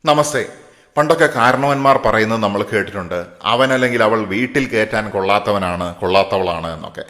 നമസ്തേ. പണ്ടൊക്കെ കാരണവന്മാർ പറയുന്നത് നമ്മൾ കേട്ടിട്ടുണ്ട്, അവൻ അല്ലെങ്കിൽ അവൾ വീട്ടിൽ കയറ്റാൻ കൊള്ളാത്തവളാണ് എന്നൊക്കെ.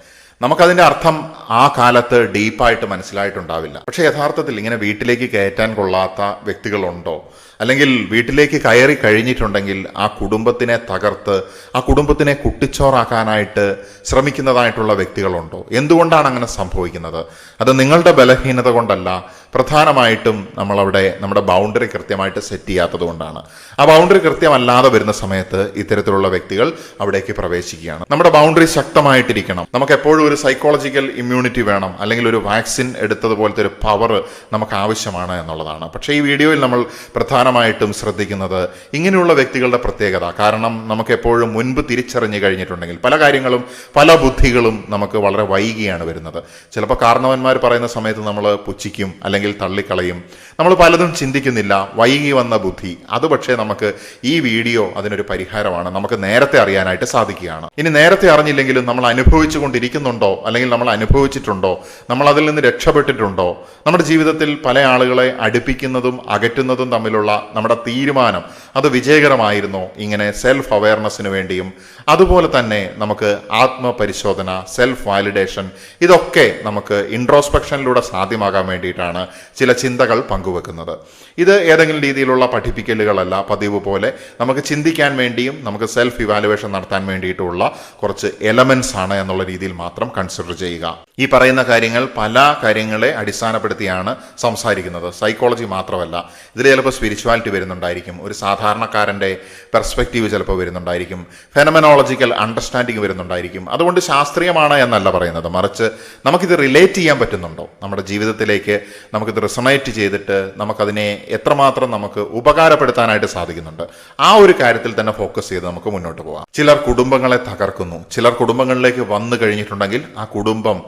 നമുക്കതിൻ്റെ അർത്ഥം ആ കാലത്ത് ഡീപ്പായിട്ട് മനസ്സിലായിട്ടുണ്ടാവില്ല. പക്ഷെ യഥാർത്ഥത്തിൽ ഇങ്ങനെ വീട്ടിലേക്ക് കയറ്റാൻ കൊള്ളാത്ത വ്യക്തികളുണ്ടോ? അല്ലെങ്കിൽ വീട്ടിലേക്ക് കയറി കഴിഞ്ഞിട്ടുണ്ടെങ്കിൽ ആ കുടുംബത്തിനെ തകർത്ത് ആ കുടുംബത്തിനെ കുട്ടിച്ചോറാക്കാനായിട്ട് ശ്രമിക്കുന്നതായിട്ടുള്ള വ്യക്തികളുണ്ടോ? എന്തുകൊണ്ടാണ് അങ്ങനെ സംഭവിക്കുന്നത്? അത് നിങ്ങളുടെ ബലഹീനത കൊണ്ടല്ല, പ്രധാനമായിട്ടും നമ്മളവിടെ നമ്മുടെ ബൗണ്ടറി കൃത്യമായിട്ട് സെറ്റ് ചെയ്യാത്തത് കൊണ്ടാണ്. ആ ബൗണ്ടറി കൃത്യമല്ലാതെ വരുന്ന സമയത്ത് ഇത്തരത്തിലുള്ള വ്യക്തികൾ അവിടേക്ക് പ്രവേശിക്കുകയാണ്. നമ്മുടെ ബൗണ്ടറി ശക്തമായിട്ടിരിക്കണം. നമുക്ക് എപ്പോഴും ഒരു സൈക്കോളജിക്കൽ ഇമ്മ്യൂണിറ്റി വേണം, അല്ലെങ്കിൽ ഒരു വാക്സിൻ എടുത്തതുപോലത്തെ ഒരു പവർ നമുക്ക് ആവശ്യമാണ് എന്നുള്ളതാണ്. പക്ഷേ ഈ വീഡിയോയിൽ നമ്മൾ പ്രധാനമായിട്ടും ശ്രദ്ധിക്കുന്നത് ഇങ്ങനെയുള്ള വ്യക്തികളുടെ പ്രത്യേകത. കാരണം നമുക്ക് എപ്പോഴും മുൻപ് തിരിച്ചറിഞ്ഞു കഴിഞ്ഞിട്ടുണ്ടെങ്കിൽ പല കാര്യങ്ങളും പല ബുദ്ധികളും നമുക്ക് വളരെ വൈകിയാണ് വരുന്നത്. ചിലപ്പോൾ കാരണവന്മാർ പറയുന്ന സമയത്ത് നമ്മൾ പുച്ഛിക്കും, അല്ലെങ്കിൽ തള്ളിക്കളയും. നമ്മൾ പലതും ചിന്തിക്കുന്നില്ല. വൈകി വന്ന ബുദ്ധി അത് പക്ഷേ നമുക്ക് ഈ വീഡിയോ അതിനൊരു പരിഹാരമാണ്. നമുക്ക് നേരത്തെ അറിയാനായിട്ട് സാധിക്കുകയാണ്. ഇനി നേരത്തെ അറിഞ്ഞില്ലെങ്കിലും നമ്മൾ അനുഭവിച്ചു കൊണ്ടിരിക്കുന്നുണ്ടോ, അല്ലെങ്കിൽ നമ്മൾ അനുഭവിച്ചിട്ടുണ്ടോ, നമ്മൾ അതിൽ നിന്ന് രക്ഷപ്പെട്ടിട്ടുണ്ടോ? നമ്മുടെ ജീവിതത്തിൽ പല ആളുകളെ അടുപ്പിക്കുന്നതും അകറ്റുന്നതും തമ്മിലുള്ള നമ്മുടെ തീരുമാനം അത് വിജയകരമായിരുന്നോ? ഇങ്ങനെ സെൽഫ് അവയർനെസ്സിന് വേണ്ടിയും അതുപോലെ തന്നെ നമുക്ക് ആത്മപരിശോധന, സെൽഫ് വാലിഡേഷൻ, ഇതൊക്കെ നമുക്ക് ഇൻട്രോസ്പെക്ഷനിലൂടെ സാധ്യമാകാൻ വേണ്ടിയിട്ടാണ് ചില ചിന്തകൾ പങ്കുവെക്കുന്നത്. ഇത് ഏതെങ്കിലും രീതിയിലുള്ള പഠിപ്പിക്കലുകളല്ല, പതിവ് പോലെ നമുക്ക് ചിന്തിക്കാൻ വേണ്ടിയും നമുക്ക് സെൽഫ് ഇവാലുവേഷൻ നടത്താൻ വേണ്ടിയിട്ടുള്ള കുറച്ച് എലമെന്റ്സ് ആണ് എന്നുള്ള രീതിയിൽ മാത്രം കൺസിഡർ ചെയ്യുക. ഈ പറയുന്ന കാര്യങ്ങൾ പല കാര്യങ്ങളെ അടിസ്ഥാനപ്പെടുത്തിയാണ് സംസാരിക്കുന്നത്. സൈക്കോളജി മാത്രമല്ല, ഇതിൽ ചിലപ്പോൾ സ്പിരിച്വാലിറ്റി വരുന്നുണ്ടായിരിക്കും, ഒരു സാധാരണക്കാരൻ്റെ പെർസ്പെക്റ്റീവ് ചിലപ്പോൾ വരുന്നുണ്ടായിരിക്കും, ഫെനമനോളജിക്കൽ അണ്ടർസ്റ്റാൻഡിങ് വരുന്നുണ്ടായിരിക്കും. അതുകൊണ്ട് ശാസ്ത്രീയമാണ് എന്നല്ല പറയുന്നത്, മറിച്ച് നമുക്കിത് റിലേറ്റ് ചെയ്യാൻ പറ്റുന്നുണ്ടോ നമ്മുടെ ജീവിതത്തിലേക്ക്, നമുക്കിത് റിസണേറ്റ് ചെയ്തിട്ട് നമുക്കതിനെ എത്രമാത്രം നമുക്ക് ഉപകാരപ്പെടുത്താനായിട്ട് സാധിക്കുന്നുണ്ട്, ആ ഒരു കാര്യത്തിൽ തന്നെ ഫോക്കസ് ചെയ്ത് നമുക്ക് മുന്നോട്ട് പോകാം. ചിലർ കുടുംബങ്ങളെ തകർക്കുന്നു. ചിലർ കുടുംബങ്ങളിലേക്ക് വന്നു കഴിഞ്ഞിട്ടുണ്ടെങ്കിൽ ആ കുടുംബം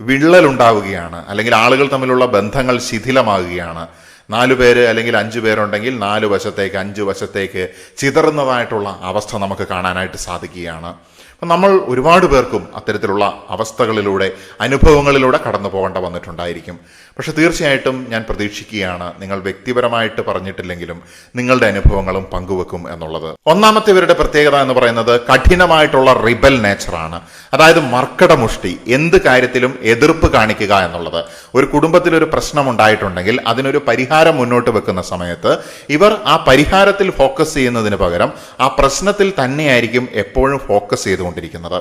വിള്ളലുണ്ടാവുകയാണ്, അല്ലെങ്കിൽ ആളുകൾ തമ്മിലുള്ള ബന്ധങ്ങൾ ശിഥിലമാകുകയാണ്. 4 പേര് അല്ലെങ്കിൽ 5 പേരുണ്ടെങ്കിൽ 4 വശത്തേക്ക് 5 വശത്തേക്ക് ചിതറുന്നതായിട്ടുള്ള അവസ്ഥ നമുക്ക് കാണാനായിട്ട് സാധിക്കുകയാണ്. അപ്പം നമ്മൾ ഒരുപാട് പേർക്കും അത്തരത്തിലുള്ള അവസ്ഥകളിലൂടെ, അനുഭവങ്ങളിലൂടെ കടന്നു പോകേണ്ട വന്നിട്ടുണ്ടായിരിക്കും. പക്ഷെ തീർച്ചയായിട്ടും ഞാൻ പ്രതീക്ഷിക്കുകയാണ് നിങ്ങൾ വ്യക്തിപരമായിട്ട് പറഞ്ഞിട്ടില്ലെങ്കിലും നിങ്ങളുടെ അനുഭവങ്ങളും പങ്കുവെക്കും എന്നുള്ളത്. ഒന്നാമത്തെ ഇവരുടെ പ്രത്യേകത എന്ന് പറയുന്നത് കഠിനമായിട്ടുള്ള റിബൽ നേച്ചറാണ്. അതായത് മർക്കടമുഷ്ടി, എന്ത് കാര്യത്തിലും എതിർപ്പ് കാണിക്കുക എന്നുള്ളത്. ഒരു കുടുംബത്തിൽ ഒരു പ്രശ്നം ഉണ്ടായിട്ടുണ്ടെങ്കിൽ അതിനൊരു പരിഹാരം മുന്നോട്ട് വെക്കുന്ന സമയത്ത് ഇവർ ആ പരിഹാരത്തിൽ ഫോക്കസ് ചെയ്യുന്നതിന് പകരം ആ പ്രശ്നത്തിൽ തന്നെയായിരിക്കും എപ്പോഴും ഫോക്കസ് ചെയ്തുകൊണ്ടിരിക്കുന്നത്.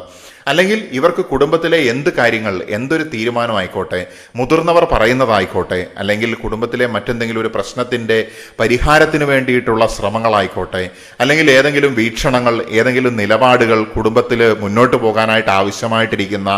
അല്ലെങ്കിൽ ഇവർക്ക് കുടുംബത്തിലെ എന്ത് കാര്യങ്ങൾ, എന്തൊരു തീരുമാനമായിക്കോട്ടെ, മുതിർന്നവർ പറയുന്നതായിക്കോട്ടെ, അല്ലെങ്കിൽ കുടുംബത്തിലെ മറ്റെന്തെങ്കിലും ഒരു പ്രശ്നത്തിൻ്റെ പരിഹാരത്തിന് വേണ്ടിയിട്ടുള്ള ശ്രമങ്ങളായിക്കോട്ടെ, അല്ലെങ്കിൽ ഏതെങ്കിലും വീക്ഷണങ്ങൾ, ഏതെങ്കിലും നിലപാടുകൾ കുടുംബത്തിൽ മുന്നോട്ട് പോകാനായിട്ട് ആവശ്യമായിട്ടിരിക്കുന്ന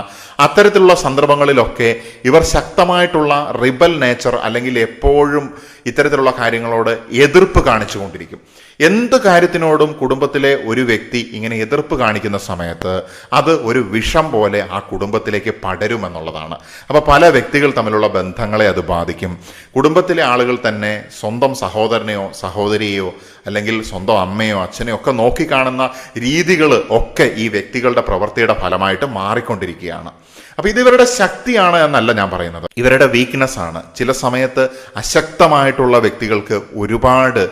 അത്തരത്തിലുള്ള സന്ദർഭങ്ങളിലൊക്കെ ഇവർ ശക്തമായിട്ടുള്ള റിബൽ നേച്ചർ, അല്ലെങ്കിൽ എപ്പോഴും ഇത്തരത്തിലുള്ള കാര്യങ്ങളോട് എതിർപ്പ് കാണിച്ചുകൊണ്ടിരിക്കും. എന്ത് കാര്യത്തിനോടും കുടുംബത്തിലെ ഒരു വ്യക്തി ഇങ്ങനെ എതിർപ്പ് കാണിക്കുന്ന സമയത്ത് അത് ഒരു വിഷം പോലെ ആ കുടുംബത്തിലേക്ക് പടരുമെന്നുള്ളതാണ്. അപ്പോൾ പല വ്യക്തികൾ തമ്മിലുള്ള ബന്ധങ്ങളെ അത് ബാധിക്കും. കുടുംബത്തിലെ ആളുകൾ തന്നെ സ്വന്തം സഹോദരനെയോ സഹോദരിയെയോ അല്ലെങ്കിൽ സ്വന്തം അമ്മയോ അച്ഛനെയോ ഒക്കെ നോക്കിക്കാണുന്ന രീതികൾ ഒക്കെ ഈ വ്യക്തികളുടെ പ്രവൃത്തിയുടെ ഫലമായിട്ട് മാറിക്കൊണ്ടിരിക്കുകയാണ്. അപ്പോൾ ഇത് ഇവരുടെ ശക്തിയാണ് എന്നല്ല ഞാൻ പറയുന്നത്, ഇവരുടെ വീക്ക്നെസ് ആണ്. ചില സമയത്ത് അശക്തമായിട്ടുള്ള വ്യക്തികൾക്ക് ഒരുപാട്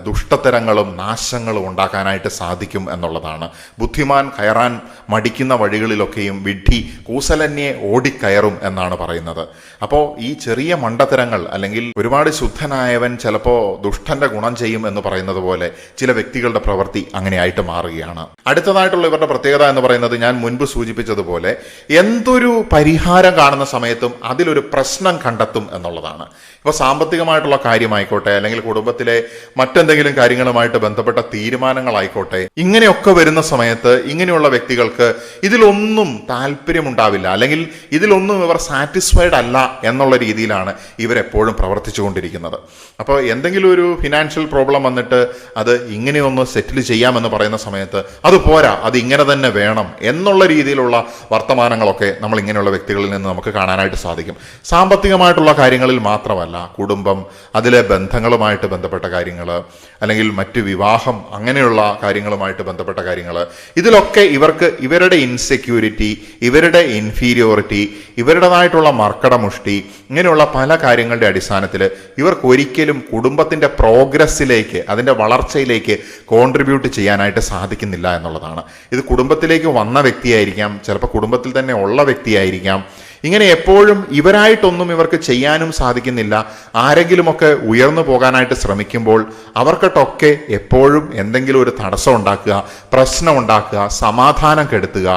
ദുഷ്ടത്തരങ്ങളും നാശങ്ങളും ഉണ്ടാക്കാനായിട്ട് സാധിക്കും എന്നുള്ളതാണ്. ബുദ്ധിമാൻ കയറാൻ മടിക്കുന്ന വഴികളിലൊക്കെയും വിഡ്ഢി കൂസലന്യെ ഓടിക്കയറും എന്നാണ് പറയുന്നത്. അപ്പോൾ ഈ ചെറിയ മണ്ടത്തരങ്ങൾ, അല്ലെങ്കിൽ ഒരുപാട് ശുദ്ധനായവൻ ചിലപ്പോൾ ദുഷ്ടന്റെ ഗുണം ചെയ്യും എന്ന് പറയുന്നത് പോലെ ചില വ്യക്തികളുടെ പ്രവൃത്തി അങ്ങനെയായിട്ട് മാറുകയാണ്. അടുത്തതായിട്ടുള്ള ഇവരുടെ പ്രത്യേകത എന്ന് പറയുന്നത് ഞാൻ മുൻപ് സൂചിപ്പിച്ചതുപോലെ എന്തൊരു പരിഹാരം കാണുന്ന സമയത്തും അതിലൊരു പ്രശ്നം കണ്ടെത്തും എന്നുള്ളതാണ്. ഇപ്പോൾ സാമ്പത്തികമായിട്ടുള്ള കാര്യമായിക്കോട്ടെ, അല്ലെങ്കിൽ കുടുംബത്തിലെ മറ്റെന്തെങ്കിലും കാര്യങ്ങളുമായിട്ട് ബന്ധപ്പെട്ട തീരുമാനങ്ങളായിക്കോട്ടെ, ഇങ്ങനെയൊക്കെ വരുന്ന സമയത്ത് ഇങ്ങനെയുള്ള വ്യക്തികൾക്ക് ഇതിലൊന്നും താല്പര്യമുണ്ടാവില്ല, അല്ലെങ്കിൽ ഇതിലൊന്നും ഇവർ സാറ്റിസ്ഫൈഡ് അല്ല എന്നുള്ള രീതിയിലാണ് ഇവരെപ്പോഴും പ്രവർത്തിച്ചു കൊണ്ടിരിക്കുന്നത്. അപ്പോൾ എന്തെങ്കിലും ഒരു ഫിനാൻഷ്യൽ പ്രോബ്ലം വന്നിട്ട് അത് ഇങ്ങനെയൊന്ന് സെറ്റിൽ ചെയ്യാമെന്ന് പറയുന്ന സമയത്ത് അത് പോരാ, അത് ഇങ്ങനെ തന്നെ വേണം എന്നുള്ള രീതിയിലുള്ള വർത്തമാനങ്ങളൊക്കെ നമ്മൾ ഇങ്ങനെയുള്ള വ്യക്തികളിൽ നിന്ന് നമുക്ക് കാണാനായിട്ട് സാധിക്കും. സാമ്പത്തികമായിട്ടുള്ള കാര്യങ്ങളിൽ മാത്രമല്ല, കുടുംബം, അതിലെ ബന്ധങ്ങളുമായിട്ട് ബന്ധപ്പെട്ട കാര്യങ്ങൾ, അല്ലെങ്കിൽ മറ്റ് വിവാഹം, അങ്ങനെയുള്ള കാര്യങ്ങളുമായിട്ട് ബന്ധപ്പെട്ട കാര്യങ്ങൾ, ഇതിലൊക്കെ ഇവർക്ക് ഇവരുടെ ഇൻസെക്യൂരിറ്റി, ഇവരുടെ ഇൻഫീരിയോറിറ്റി, ഇവരുടേതായിട്ടുള്ള മർക്കടമുഷ്ടി, ഇങ്ങനെയുള്ള പല കാര്യങ്ങളുടെ അടിസ്ഥാനത്തിൽ ഇവർക്ക് ഒരിക്കലും കുടുംബത്തിൻ്റെ പ്രോഗ്രസ്സിലേക്ക്, അതിൻ്റെ വളർച്ചയിലേക്ക് കോൺട്രിബ്യൂട്ട് ചെയ്യാനായിട്ട് സാധിക്കുന്നില്ല എന്നുള്ളതാണ്. ഇത് കുടുംബത്തിലേക്ക് വന്ന വ്യക്തിയായിരിക്കാം, ചിലപ്പോൾ കുടുംബത്തിൽ തന്നെ ഉള്ള വ്യക്തിയായിരിക്കാം. ഇങ്ങനെ എപ്പോഴും ഇവരായിട്ടൊന്നും ഇവർക്ക് ചെയ്യാനും സാധിക്കുന്നില്ല. ആരെങ്കിലുമൊക്കെ ഉയർന്നു പോകാനായിട്ട് ശ്രമിക്കുമ്പോൾ അവർക്കിട്ടൊക്കെ എപ്പോഴും എന്തെങ്കിലും ഒരു തടസ്സം ഉണ്ടാക്കുക, പ്രശ്നം ഉണ്ടാക്കുക, സമാധാനം കെടുത്തുക.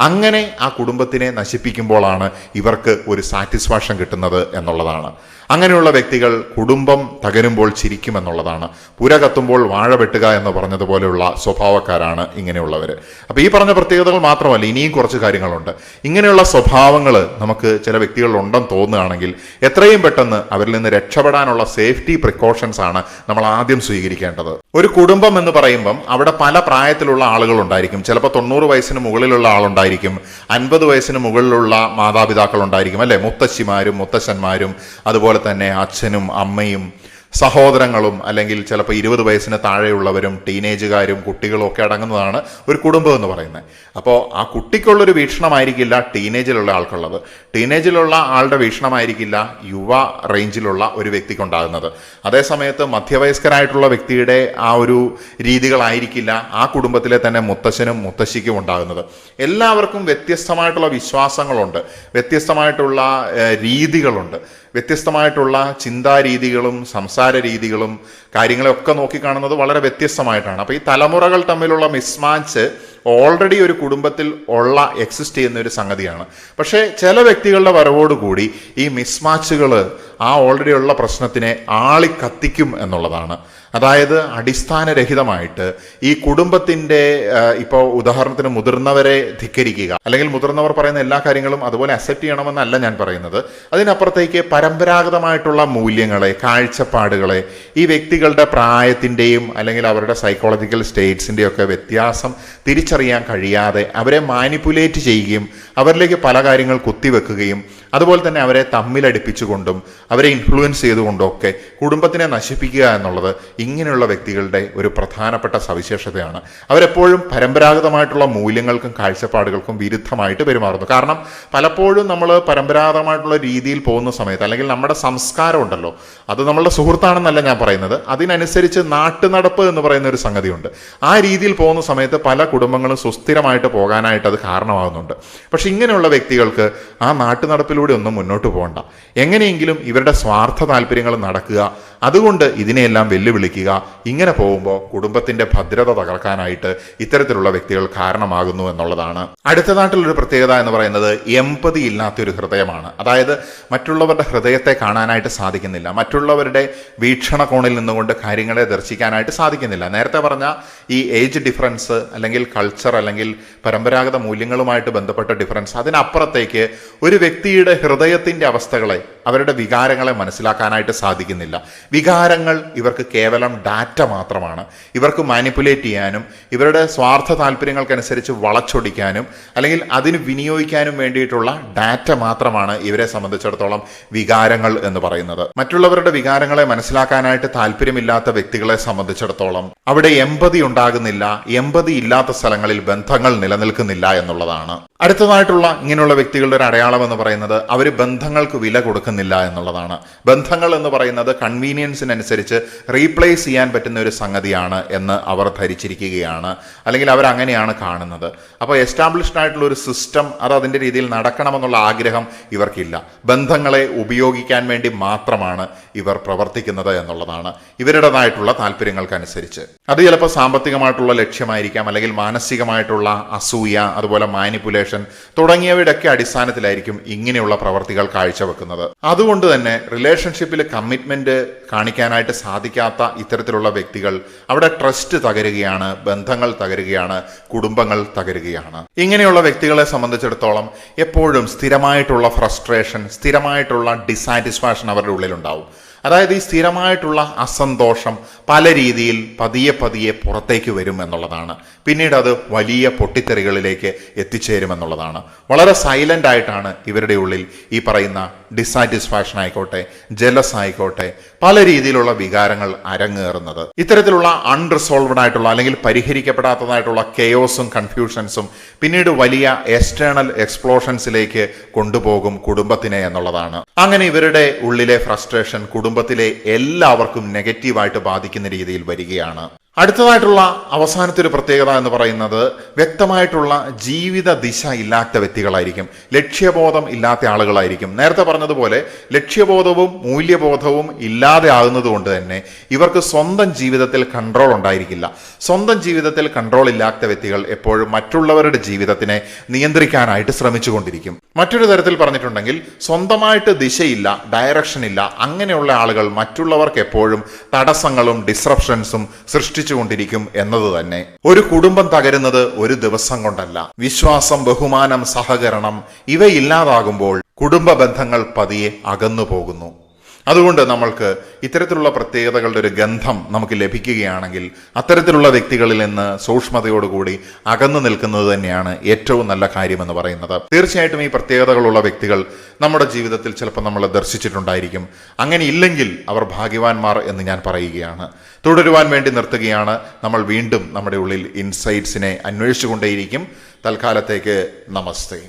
അങ്ങനെ ആ കുടുംബത്തിനെ നശിപ്പിക്കുമ്പോഴാണ് ഇവർക്ക് ഒരു സാറ്റിസ്ഫാക്ഷൻ കിട്ടുന്നത് എന്നുള്ളതാണ്. അങ്ങനെയുള്ള വ്യക്തികൾ കുടുംബം തകരുമ്പോൾ ചിരിക്കുമെന്നുള്ളതാണ്. പുര കത്തുമ്പോൾ വാഴ വെട്ടുക എന്ന് പറഞ്ഞതുപോലെയുള്ള സ്വഭാവക്കാരാണ് ഇങ്ങനെയുള്ളവർ. അപ്പോൾ ഈ പറഞ്ഞ പ്രത്യേകതകൾ മാത്രമല്ല, ഇനിയും കുറച്ച് കാര്യങ്ങളുണ്ട്. ഇങ്ങനെയുള്ള സ്വഭാവങ്ങൾ നമുക്ക് ചില വ്യക്തികളിൽ ഉണ്ടെന്ന് തോന്നുകയാണെങ്കിൽ എത്രയും പെട്ടെന്ന് അവരിൽ നിന്ന് രക്ഷപ്പെടാനുള്ള സേഫ്റ്റി പ്രിക്കോഷൻസ് ആണ് നമ്മൾ ആദ്യം സ്വീകരിക്കേണ്ടത്. ഒരു കുടുംബം എന്ന് പറയുമ്പം അവിടെ പല പ്രായത്തിലുള്ള ആളുകൾ ഉണ്ടായിരിക്കും. ചിലപ്പോൾ 90 വയസ്സിന് മുകളിലുള്ള ആളുണ്ടായിരിക്കും, 50 വയസ്സിന് മുകളിലുള്ള മാതാപിതാക്കൾ ഉണ്ടായിരിക്കും, അല്ലെ, മുത്തശ്ശിമാരും മുത്തശ്ശന്മാരും, അതുപോലെ തന്നെ അച്ഛനും അമ്മയും സഹോദരങ്ങളും, അല്ലെങ്കിൽ ചിലപ്പോൾ 20 വയസ്സിന് താഴെയുള്ളവരും ടീനേജുകാരും കുട്ടികളും ഒക്കെ അടങ്ങുന്നതാണ് ഒരു കുടുംബം എന്ന് പറയുന്നത്. അപ്പോൾ ആ കുട്ടിക്കുള്ളൊരു വീക്ഷണമായിരിക്കില്ല ടീനേജിലുള്ള ആൾക്കുള്ളത്, ടീനേജിലുള്ള ആളുടെ വീക്ഷണമായിരിക്കില്ല യുവ റേഞ്ചിലുള്ള ഒരു വ്യക്തിക്കുണ്ടാകുന്നത്. അതേസമയത്ത് മധ്യവയസ്കരായിട്ടുള്ള വ്യക്തിയുടെ ആ ഒരു രീതികളായിരിക്കില്ല ആ കുടുംബത്തിലെ തന്നെ മുത്തശ്ശനും മുത്തശ്ശിക്കും ഉണ്ടാകുന്നത്. എല്ലാവർക്കും വ്യത്യസ്തമായിട്ടുള്ള വിശ്വാസങ്ങളുണ്ട്, വ്യത്യസ്തമായിട്ടുള്ള രീതികളുണ്ട്, വ്യത്യസ്തമായിട്ടുള്ള ചിന്താരീതികളും സംസാര രീതികളും കാര്യങ്ങളെയൊക്കെ നോക്കിക്കാണുന്നത് വളരെ വ്യത്യസ്തമായിട്ടാണ്. അപ്പോൾ ഈ തലമുറകൾ തമ്മിലുള്ള മിസ്മാച്ച് ഓൾറെഡി ഒരു കുടുംബത്തിൽ എക്സിസ്റ്റ് ചെയ്യുന്ന ഒരു സംഗതിയാണ്. പക്ഷേ ചില വ്യക്തികളുടെ വരവോടുകൂടി ഈ മിസ്മാച്ചുകൾ ആ ഓൾറെഡി ഉള്ള പ്രശ്നത്തിനെ ആളിക്കത്തിക്കും എന്നുള്ളതാണ്. അതായത് അടിസ്ഥാനരഹിതമായിട്ട് ഈ കുടുംബത്തിൻ്റെ, ഇപ്പോൾ ഉദാഹരണത്തിന് മുതിർന്നവരെ ധിക്കരിക്കുക, അല്ലെങ്കിൽ മുതിർന്നവർ പറയുന്ന എല്ലാ കാര്യങ്ങളും അതുപോലെ അക്സെപ്റ്റ് ചെയ്യണമെന്നല്ല ഞാൻ പറയുന്നത്. അതിനപ്പുറത്തേക്ക് പരമ്പരാഗതമായിട്ടുള്ള മൂല്യങ്ങളെ, കാഴ്ചപ്പാടുകളെ, ഈ വ്യക്തികളുടെ പ്രായത്തിൻ്റെയും അല്ലെങ്കിൽ അവരുടെ സൈക്കോളജിക്കൽ സ്റ്റേറ്റ്സിൻ്റെയും ഒക്കെ വ്യത്യാസം തിരിച്ചറിയാൻ കഴിയാതെ അവരെ മാനിപ്പുലേറ്റ് ചെയ്യുകയും അവരിലേക്ക് പല കാര്യങ്ങൾ കുത്തിവെക്കുകയും അതുപോലെ തന്നെ അവരെ തമ്മിലടിപ്പിച്ചുകൊണ്ടും അവരെ ഇൻഫ്ലുവൻസ് ചെയ്തുകൊണ്ടും ഒക്കെ കുടുംബത്തിനെ നശിപ്പിക്കുക എന്നുള്ളത് ഇങ്ങനെയുള്ള വ്യക്തികളുടെ ഒരു പ്രധാനപ്പെട്ട സവിശേഷതയാണ്. അവരെപ്പോഴും പരമ്പരാഗതമായിട്ടുള്ള മൂല്യങ്ങൾക്കും കാഴ്ചപ്പാടുകൾക്കും വിരുദ്ധമായിട്ട് പെരുമാറുന്നു. കാരണം പലപ്പോഴും നമ്മൾ പരമ്പരാഗതമായിട്ടുള്ള രീതിയിൽ പോകുന്ന സമയത്ത്, അല്ലെങ്കിൽ നമ്മുടെ സംസ്കാരം ഉണ്ടല്ലോ, അത് നമ്മളുടെ സുഹൃത്താണെന്നല്ല ഞാൻ പറയുന്നത്, അതിനനുസരിച്ച് നാട്ടുനടപ്പ് എന്ന് പറയുന്ന ഒരു സംഗതിയുണ്ട്. ആ രീതിയിൽ പോകുന്ന സമയത്ത് പല കുടുംബങ്ങളും സുസ്ഥിരമായിട്ട് പോകാനായിട്ട് അത് കാരണമാകുന്നുണ്ട്. പക്ഷെ ഇങ്ങനെയുള്ള വ്യക്തികൾക്ക് ആ നാട്ടുനടപ്പിലൂടെ ഒന്നും മുന്നോട്ട് പോകണ്ട. എങ്ങനെയെങ്കിലും ഇവരുടെ സ്വാർത്ഥ താല്പര്യങ്ങൾ നടക്കുക, അതുകൊണ്ട് ഇതിനെയെല്ലാം വെല്ലുവിളിക്കുക. ഇങ്ങനെ പോകുമ്പോൾ കുടുംബത്തിന്റെ ഭദ്രത തകർക്കാനായിട്ട് ഇത്തരത്തിലുള്ള വ്യക്തികൾ കാരണമാകുന്നു എന്നുള്ളതാണ്. അടുത്തതായിട്ടുള്ളൊരു പ്രത്യേകത എന്ന് പറയുന്നത് എമ്പതി ഇല്ലാത്തൊരു ഹൃദയമാണ്. അതായത് മറ്റുള്ളവരുടെ ഹൃദയത്തെ കാണാനായിട്ട് സാധിക്കുന്നില്ല, മറ്റുള്ളവരുടെ വീക്ഷണകോണിൽ നിന്നുകൊണ്ട് കാര്യങ്ങളെ ദർശിക്കാനായിട്ട് സാധിക്കുന്നില്ല. നേരത്തെ പറഞ്ഞ ഈ ഏജ് ഡിഫറൻസ്, അല്ലെങ്കിൽ കൾച്ചർ, അല്ലെങ്കിൽ പരമ്പരാഗത മൂല്യങ്ങളുമായിട്ട് ബന്ധപ്പെട്ട ഡിഫറൻസ്, അതിനപ്പുറത്തേക്ക് ഒരു വ്യക്തിയുടെ ഹൃദയത്തിന്റെ അവസ്ഥകളെ, അവരുടെ വികാരങ്ങളെ മനസ്സിലാക്കാനായിട്ട് സാധിക്കുന്നില്ല. വികാരങ്ങൾ ഇവർക്ക് കേവലം ഡാറ്റ മാത്രമാണ്. ഇവർക്ക് മാനിപ്പുലേറ്റ് ചെയ്യാനും ഇവരുടെ സ്വാർത്ഥ താല്പര്യങ്ങൾക്കനുസരിച്ച് വളച്ചൊടിക്കാനും അല്ലെങ്കിൽ അതിന് വിനിയോഗിക്കാനും വേണ്ടിയിട്ടുള്ള ഡാറ്റ മാത്രമാണ് ഇവരെ സംബന്ധിച്ചിടത്തോളം വികാരങ്ങൾ എന്ന് പറയുന്നത്. മറ്റുള്ളവരുടെ വികാരങ്ങളെ മനസ്സിലാക്കാനായിട്ട് താല്പര്യമില്ലാത്ത വ്യക്തികളെ സംബന്ധിച്ചിടത്തോളം അവിടെ എമ്പതി ഉണ്ടാകുന്നില്ല. എമ്പതി ഇല്ലാത്ത സ്ഥലങ്ങളിൽ ബന്ധങ്ങൾ നിലനിൽക്കുന്നില്ല എന്നുള്ളതാണ്. അടുത്തതായിട്ടുള്ള ഇങ്ങനെയുള്ള വ്യക്തികളുടെ ഒരു അടയാളം എന്ന് പറയുന്നത് അവർ ബന്ധങ്ങൾക്ക് വില കൊടുക്കുന്നില്ല എന്നുള്ളതാണ്. ബന്ധങ്ങൾ എന്ന് പറയുന്നത് കൺവീനിയൻസിനനുസരിച്ച് റീപ്ലേസ് ചെയ്യാൻ പറ്റുന്ന ഒരു സംഗതിയാണ് എന്ന് അവർ ധരിച്ചിരിക്കുകയാണ്, അല്ലെങ്കിൽ അവരങ്ങനെയാണ് കാണുന്നത്. അപ്പോൾ എസ്റ്റാബ്ലിഷ്ഡ് ആയിട്ടുള്ള ഒരു സിസ്റ്റം അത് അതിൻ്റെ രീതിയിൽ നടക്കണമെന്നുള്ള ആഗ്രഹം ഇവർക്കില്ല. ബന്ധങ്ങളെ ഉപയോഗിക്കാൻ വേണ്ടി മാത്രമാണ് ഇവർ പ്രവർത്തിക്കുന്നത് എന്നുള്ളതാണ്, ഇവരുടേതായിട്ടുള്ള താല്പര്യങ്ങൾക്കനുസരിച്ച്. അത് ചിലപ്പോൾ സാമ്പത്തികമായിട്ടുള്ള ലക്ഷ്യമായിരിക്കാം, അല്ലെങ്കിൽ മാനസികമായിട്ടുള്ള അസൂയ, അതുപോലെ മാനിപ്പുലേഷൻ തുടങ്ങിയവയുടെയൊക്കെ അടിസ്ഥാനത്തിലായിരിക്കും ഇങ്ങനെയുള്ള പ്രവർത്തികൾ കാഴ്ചവെക്കുന്നത്. അതുകൊണ്ട് തന്നെ റിലേഷൻഷിപ്പിൽ കമ്മിറ്റ്മെന്റ് കാണിക്കാനായിട്ട് സാധിക്കാത്ത ഇത്തരത്തിലുള്ള വ്യക്തികൾ, അവിടെ ട്രസ്റ്റ് തകരുകയാണ്, ബന്ധങ്ങൾ തകരുകയാണ്, കുടുംബങ്ങൾ തകരുകയാണ്. ഇങ്ങനെയുള്ള വ്യക്തികളെ സംബന്ധിച്ചിടത്തോളം എപ്പോഴും സ്ഥിരമായിട്ടുള്ള ഫ്രസ്ട്രേഷൻ, സ്ഥിരമായിട്ടുള്ള ഡിസാറ്റിസ്ഫാക്ഷൻ അവരുടെ ഉള്ളിലുണ്ടാവും. അതായത് ഈ സ്ഥിരമായിട്ടുള്ള അസന്തോഷം പല രീതിയിൽ പതിയെ പതിയെ പുറത്തേക്ക് വരും എന്നുള്ളതാണ്. പിന്നീട് അത് വലിയ പൊട്ടിത്തെറികളിലേക്ക് എത്തിച്ചേരുമെന്നുള്ളതാണ്. വളരെ സൈലന്റ് ആയിട്ടാണ് ഇവരുടെ ഉള്ളിൽ ഈ പറയുന്ന ഡിസാറ്റിസ്ഫാക്ഷൻ ആയിക്കോട്ടെ, ജലസ് ആയിക്കോട്ടെ, പല രീതിയിലുള്ള വികാരങ്ങൾ അരങ്ങേറുന്നത്. ഇത്തരത്തിലുള്ള അൺറിസോൾവഡ് ആയിട്ടുള്ള അല്ലെങ്കിൽ പരിഹരിക്കപ്പെടാത്തതായിട്ടുള്ള കെയോസും കൺഫ്യൂഷൻസും പിന്നീട് വലിയ എക്സ്റ്റേണൽ എക്സ്പ്ലോഷൻസിലേക്ക് കൊണ്ടുപോകും കുടുംബത്തിനെ എന്നുള്ളതാണ്. അങ്ങനെ ഇവരുടെ ഉള്ളിലെ ഫ്രസ്ട്രേഷൻ കുടുംബത്തിലെ എല്ലാവർക്കും നെഗറ്റീവായിട്ട് ബാധിക്കുന്ന രീതിയിൽ വരികയാണ്. അടുത്തതായിട്ടുള്ള അവസാനത്തെ ഒരു പ്രത്യേകത എന്ന് പറയുന്നത് വ്യക്തമായിട്ടുള്ള ജീവിത ദിശ ഇല്ലാത്ത വ്യക്തികളായിരിക്കും, ലക്ഷ്യബോധം ഇല്ലാത്ത ആളുകളായിരിക്കും. നേരത്തെ പറഞ്ഞതുപോലെ ലക്ഷ്യബോധവും മൂല്യബോധവും ഇല്ലാതെ ആകുന്നത് കൊണ്ട് തന്നെ ഇവർക്ക് സ്വന്തം ജീവിതത്തിൽ കൺട്രോൾ ഉണ്ടായിരിക്കില്ല. സ്വന്തം ജീവിതത്തിൽ കൺട്രോൾ ഇല്ലാത്ത വ്യക്തികൾ എപ്പോഴും മറ്റുള്ളവരുടെ ജീവിതത്തിനെ നിയന്ത്രിക്കാനായിട്ട് ശ്രമിച്ചുകൊണ്ടിരിക്കും. മറ്റൊരു തരത്തിൽ പറഞ്ഞിട്ടുണ്ടെങ്കിൽ സ്വന്തമായിട്ട് ദിശയില്ല, ഡയറക്ഷൻ ഇല്ല. അങ്ങനെയുള്ള ആളുകൾ മറ്റുള്ളവർക്ക് എപ്പോഴും തടസ്സങ്ങളും ഡിസ്റപ്ഷൻസും സൃഷ്ടിച്ചുകൊണ്ടിരിക്കും എന്നത് തന്നെ. ഒരു കുടുംബം തകരുന്നത് ഒരു ദിവസം കൊണ്ടല്ല. വിശ്വാസം, ബഹുമാനം, സഹകരണം ഇവയില്ലാതാകുമ്പോൾ കുടുംബ ബന്ധങ്ങൾ പതിയെ അകന്നു പോകുന്നു. അതുകൊണ്ട് നമ്മൾക്ക് ഇത്തരത്തിലുള്ള പ്രത്യേകതകളുടെ ഒരു ഗന്ധം നമുക്ക് ലഭിക്കുകയാണെങ്കിൽ അത്തരത്തിലുള്ള വ്യക്തികളിൽ നിന്ന് സൂക്ഷ്മതയോടുകൂടി അകന്നു നിൽക്കുന്നത് തന്നെയാണ് ഏറ്റവും നല്ല കാര്യമെന്ന് പറയുന്നത്. തീർച്ചയായിട്ടും ഈ പ്രത്യേകതകളുള്ള വ്യക്തികൾ നമ്മുടെ ജീവിതത്തിൽ ചിലപ്പോൾ നമ്മൾ ദർശിച്ചിട്ടുണ്ടായിരിക്കും. അങ്ങനെ ഇല്ലെങ്കിൽ അവർ ഭാഗ്യവാന്മാർ എന്ന് ഞാൻ പറയുകയാണ്. തുടരുവാൻ വേണ്ടി നിർത്തുകയാണ്. നമ്മൾ വീണ്ടും നമ്മുടെ ഉള്ളിൽ ഇൻസൈറ്റ്സിനെ അന്വേഷിച്ചുകൊണ്ടേയിരിക്കും. തൽക്കാലത്തേക്ക് നമസ്തേ.